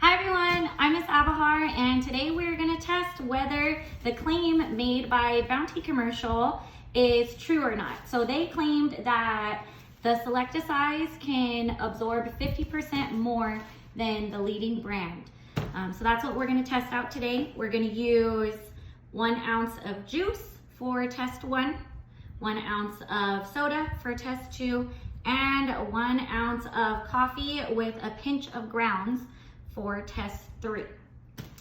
Hi everyone, I'm Miss Abahar, and today we're going to test whether the claim made by Bounty commercial is true or not. So they claimed that the Select-A-Size can absorb 50% more than the leading brand. So that's what we're going to test out today. We're going to use 1 ounce of juice for test 1, 1 ounce of soda for test 2, and 1 ounce of coffee with a pinch of grounds for test 3.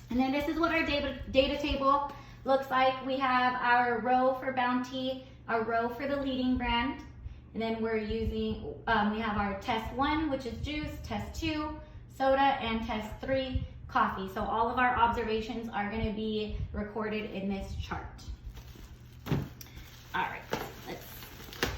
And then this is what our data table looks like. We have our row for Bounty, our row for the leading brand, and then we're using, we have our test 1, which is juice, test 2, soda, and test 3, coffee. So all of our observations are going to be recorded in this chart. All right, let's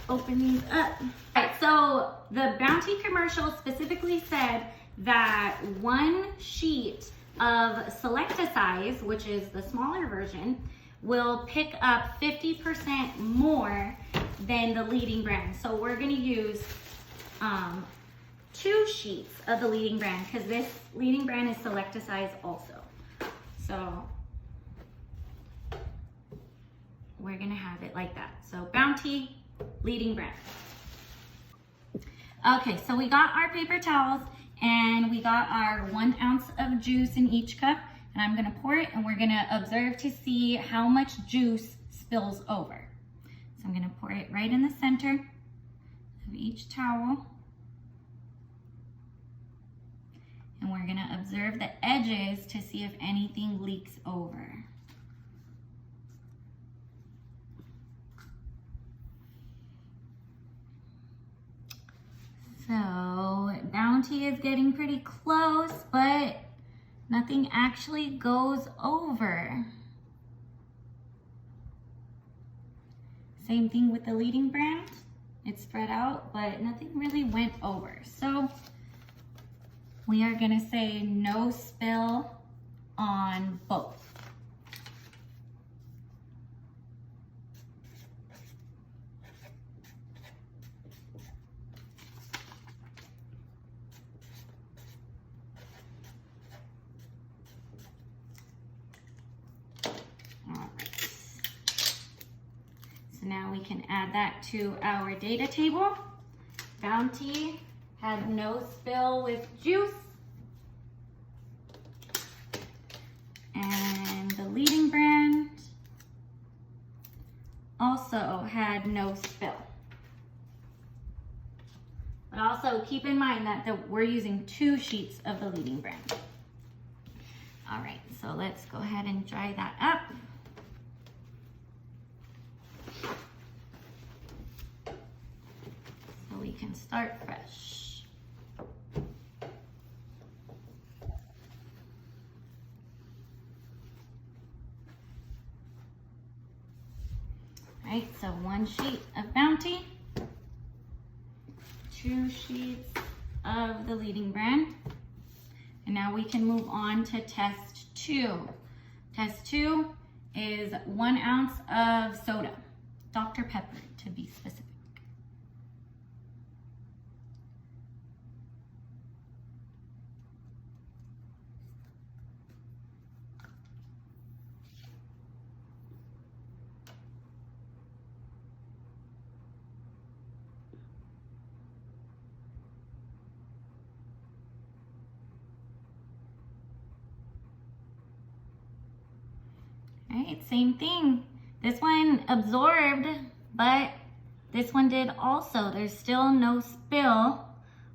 open these up. All right, so the Bounty commercial specifically said that 1 sheet of Select-A-Size, which is the smaller version, will pick up 50% more than the leading brand. So we're going to use 2 sheets of the leading brand because this leading brand is Select-A-Size also. So we're going to have it like that. So Bounty, leading brand. Okay, so we got our paper towels and we got our 1 ounce of juice in each cup, and I'm gonna pour it and we're gonna observe to see how much juice spills over. So I'm gonna pour it right in the center of each towel. And we're gonna observe the edges to see if anything leaks over. So Bounty is getting pretty close, but nothing actually goes over. Same thing with the leading brand. It's spread out, but nothing really went over. So we are gonna say no spill on both. So now we can add that to our data table. Bounty had no spill with juice. And the leading brand also had no spill. But also keep in mind that we're using 2 sheets of the leading brand. All right, so let's go ahead and dry that up. We can start fresh. All right, so 1 sheet of Bounty, 2 sheets of the leading brand, and now we can move on to test 2. Test 2 is 1 ounce of soda, Dr. Pepper to be specific. All right, same thing. This one absorbed, but this one did also. There's still no spill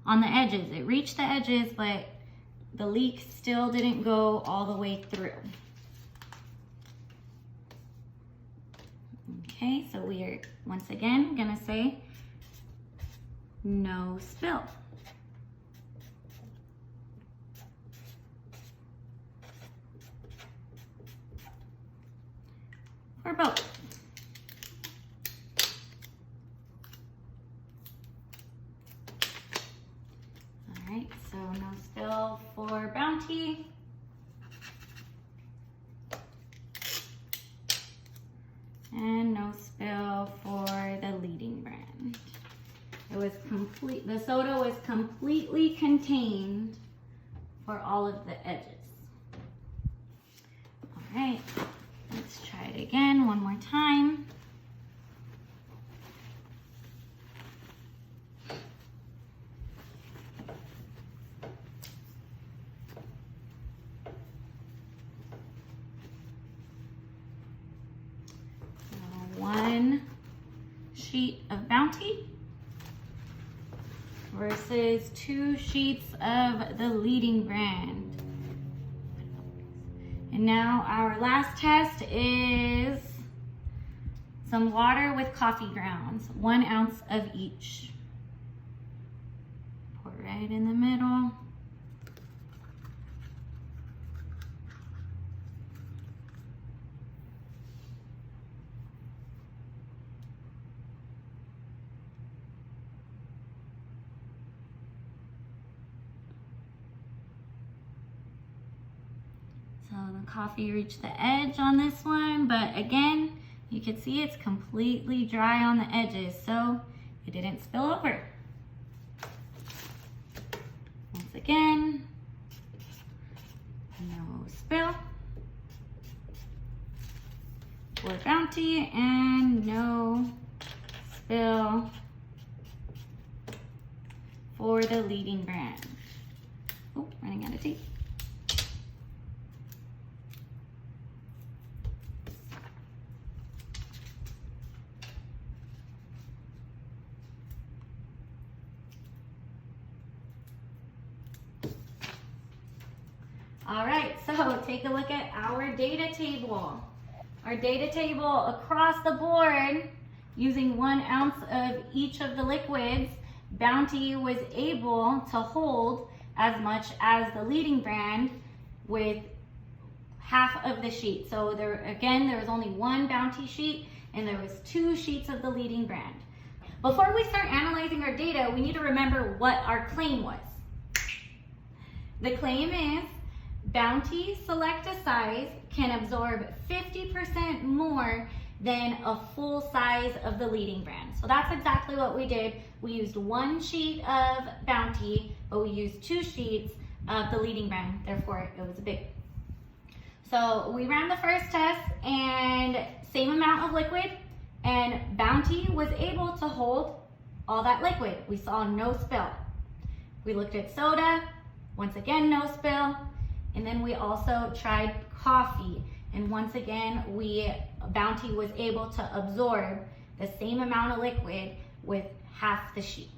on the edges. It reached the edges, but the leak still didn't go all the way through. Okay, so we are once again gonna say no spill. For both. All right, so no spill for Bounty. And no spill for the leading brand. It was complete, the soda was completely contained for all of the edges. All right, let's try it again one more time. One sheet of Bounty versus 2 sheets of the leading brand. And now our last test is some water with coffee grounds, 1 ounce of each. Pour right in the middle. So the coffee reached the edge on this one, but again, you can see it's completely dry on the edges, so it didn't spill over. Once again, no spill. For Bounty, and no spill for the leading brand. Oh, running out of tape. All right, so take a look at our data table. Our data table across the board, using 1 ounce of each of the liquids, Bounty was able to hold as much as the leading brand with half of the sheet. So there was only 1 Bounty sheet and there was 2 sheets of the leading brand. Before we start analyzing our data, we need to remember what our claim was. The claim is Bounty Select-A-Size can absorb 50% more than a full size of the leading brand. So that's exactly what we did. We used 1 sheet of Bounty, but we used 2 sheets of the leading brand. Therefore, it was big. So we ran the first test and same amount of liquid, and Bounty was able to hold all that liquid. We saw no spill. We looked at soda, once again, no spill. And then we also tried coffee, and once again, Bounty was able to absorb the same amount of liquid with half the sheet.